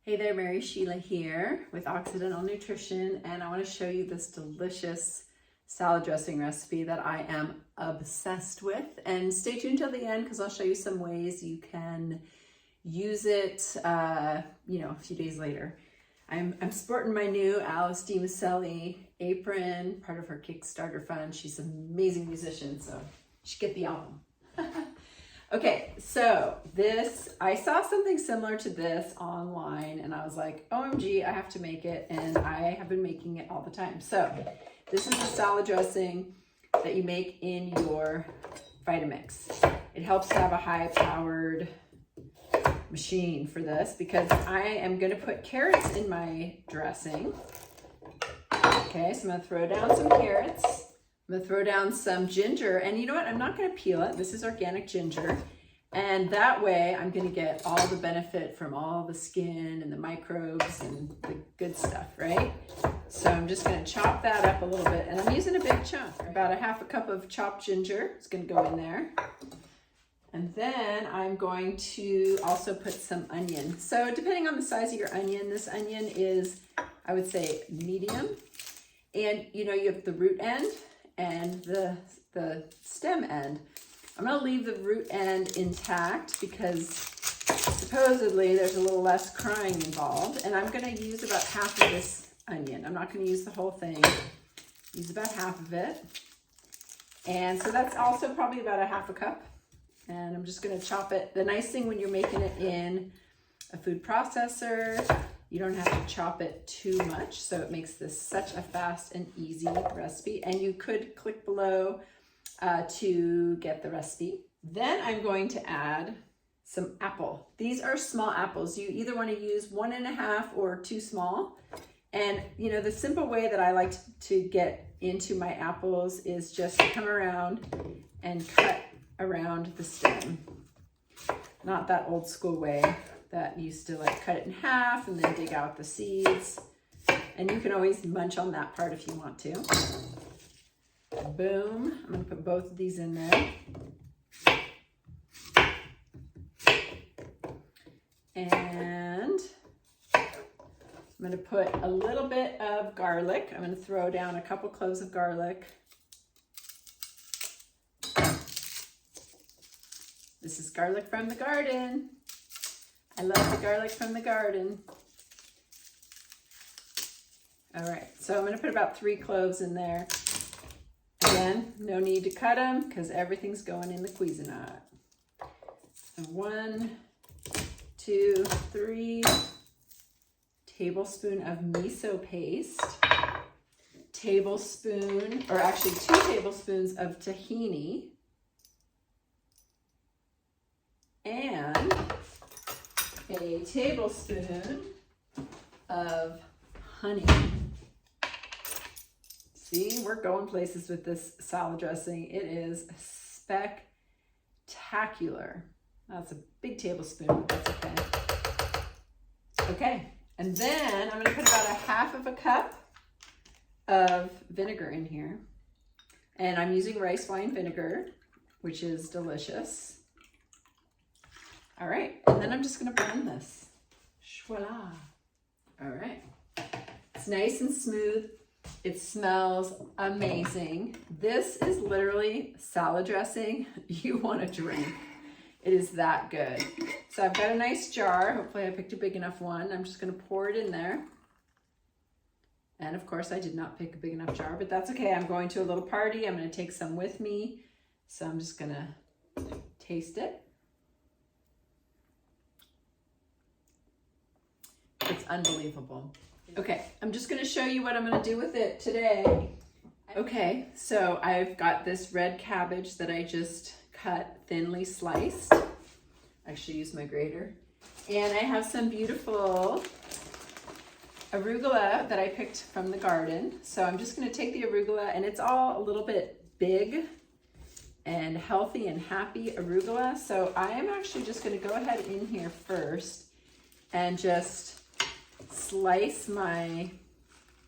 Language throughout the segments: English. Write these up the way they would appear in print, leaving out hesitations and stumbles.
Hey there, Mary Sheila here with Occidental Nutrition, and I want to show you this delicious salad dressing recipe that I am obsessed with. And stay tuned till the end because I'll show you some ways you can use it, a few days later. I'm sporting my new Alice DiMaselli apron, part of her Kickstarter fund. She's an amazing musician, so you should get the album. Okay, so I saw something similar to this online and I was like, OMG, I have to make it, and I have been making it all the time. So this is the salad dressing that you make in your Vitamix. It helps to have a high-powered machine for this because I am going to put carrots in my dressing. Okay, so I'm going to throw down some carrots. I'm going to throw down some ginger, and you know what? I'm not going to peel it. This is organic ginger, and that way I'm going to get all the benefit from all the skin and the microbes and the good stuff, right? So I'm just going to chop that up a little bit, and I'm using a big chunk. About a half a cup of chopped ginger is going to go in there. And then I'm going to also put some onion. So depending on the size of your onion, this onion is, I would say, medium. And you have the root end and the stem end. I'm going to leave the root end intact because supposedly there's a little less crying involved. And I'm going to use about half of this onion. I'm not going to use the whole thing. Use about half of it. And so that's also probably about a half a cup. And I'm just going to chop it. The nice thing when you're making it in a food processor, you don't have to chop it too much. So it makes this such a fast and easy recipe. And you could click below to get the recipe. Then I'm going to add some apple. These are small apples. You either want to use 1.5 or 2 small. And the simple way that I like to get into my apples is just to come around and cut around the stem. Not that old school way that used to cut it in half and then dig out the seeds. And you can always munch on that part if you want to. Boom. I'm going to put both of these in there. And I'm going to put a little bit of garlic. I'm going to throw down a couple cloves of garlic. This is garlic from the garden. I love the garlic from the garden. All right, so I'm going to put about 3 cloves in there. Again, no need to cut them because everything's going in the Cuisinart. So 1, 2, 3 tablespoon of miso paste. Tablespoon, or actually 2 tablespoons of tahini. And a tablespoon of honey. See, we're going places with this salad dressing. It is spectacular. That's a big tablespoon, but that's okay. Okay, and then I'm going to put about a half of a cup of vinegar in here. And I'm using rice wine vinegar, which is delicious. All right, and then I'm just gonna blend this. Voila. All right, it's nice and smooth. It smells amazing. This is literally salad dressing you want to drink. It is that good. So I've got a nice jar. Hopefully I picked a big enough one. I'm just gonna pour it in there. And of course I did not pick a big enough jar, but that's okay. I'm going to a little party. I'm gonna take some with me. So I'm just gonna taste it. It's unbelievable. Okay, I'm just going to show you what I'm going to do with it today. Okay, so I've got this red cabbage that I just cut thinly sliced. I actually used my grater. And I have some beautiful arugula that I picked from the garden. So I'm just going to take the arugula, and it's all a little bit big and healthy and happy arugula. So I am actually just going to go ahead in here first and just slice my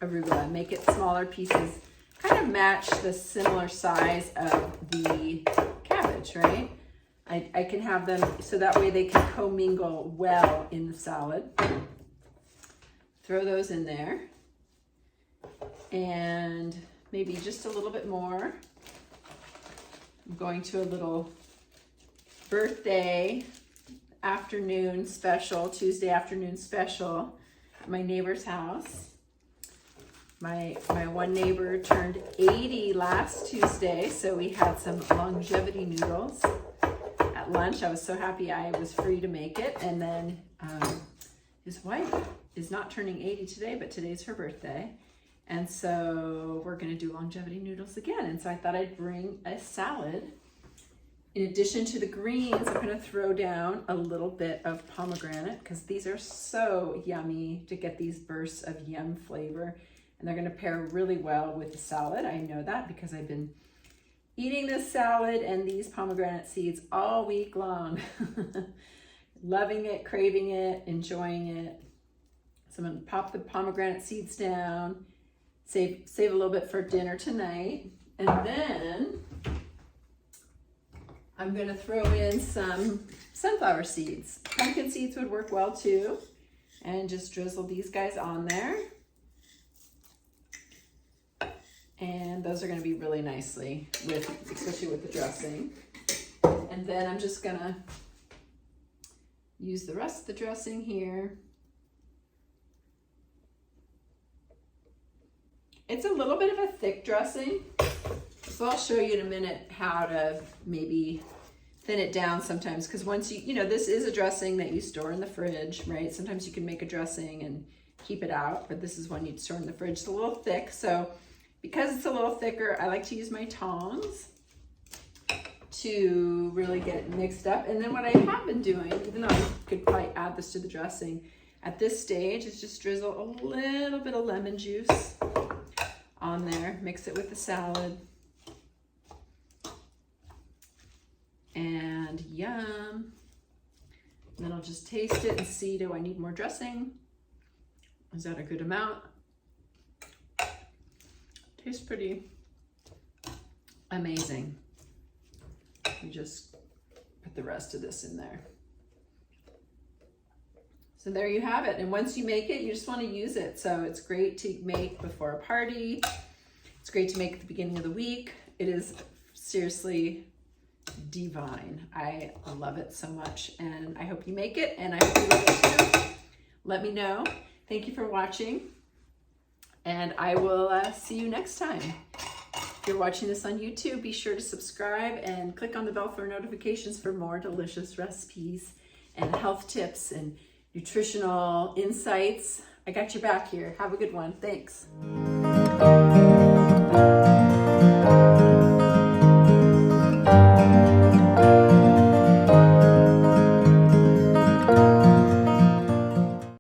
arugula, make it smaller pieces, kind of match the similar size of the cabbage, right? I can have them so that way they can commingle well in the salad. throw those in there. And maybe just a little bit more. I'm going to a little birthday afternoon special, Tuesday afternoon special at my neighbor's house. My one neighbor turned 80 last Tuesday, so we had some longevity noodles at lunch. I was so happy I was free to make it. And then his wife is not turning 80 today, but today's her birthday. And so we're gonna do longevity noodles again. And so I thought I'd bring a salad. In addition to the greens, I'm gonna throw down a little bit of pomegranate because these are so yummy to get these bursts of yum flavor. And they're gonna pair really well with the salad. I know that because I've been eating this salad and these pomegranate seeds all week long. Loving it, craving it, enjoying it. So I'm gonna pop the pomegranate seeds down, save a little bit for dinner tonight. And then I'm gonna throw in some sunflower seeds. Pumpkin seeds would work well too. And just drizzle these guys on there. And those are gonna be really nicely especially with the dressing. And then I'm just gonna use the rest of the dressing here. It's a little bit of a thick dressing, so I'll show you in a minute how to maybe thin it down sometimes, because once you know, this is a dressing that you store in the fridge, right? Sometimes you can make a dressing and keep it out, but this is one you'd store in the fridge. It's a little thick, so because it's a little thicker, I like to use my tongs to really get it mixed up. And then what I have been doing, even though I could probably add this to the dressing, at this stage is just drizzle a little bit of lemon juice on there, mix it with the salad, and yum. And then I'll just taste it and see, do I need more dressing? Is that a good amount? Tastes pretty amazing. You just put the rest of this in there. So there you have it. And once you make it, you just want to use it. So it's great to make before a party. It's great to make at the beginning of the week. It is seriously divine. I love it so much, and I hope you make it, and I hope you love it too. Let me know. Thank you for watching, and I will see you next time. If you're watching this on YouTube, be sure to subscribe and click on the bell for notifications for more delicious recipes and health tips and nutritional insights. I got your back here. Have a good one. Thanks.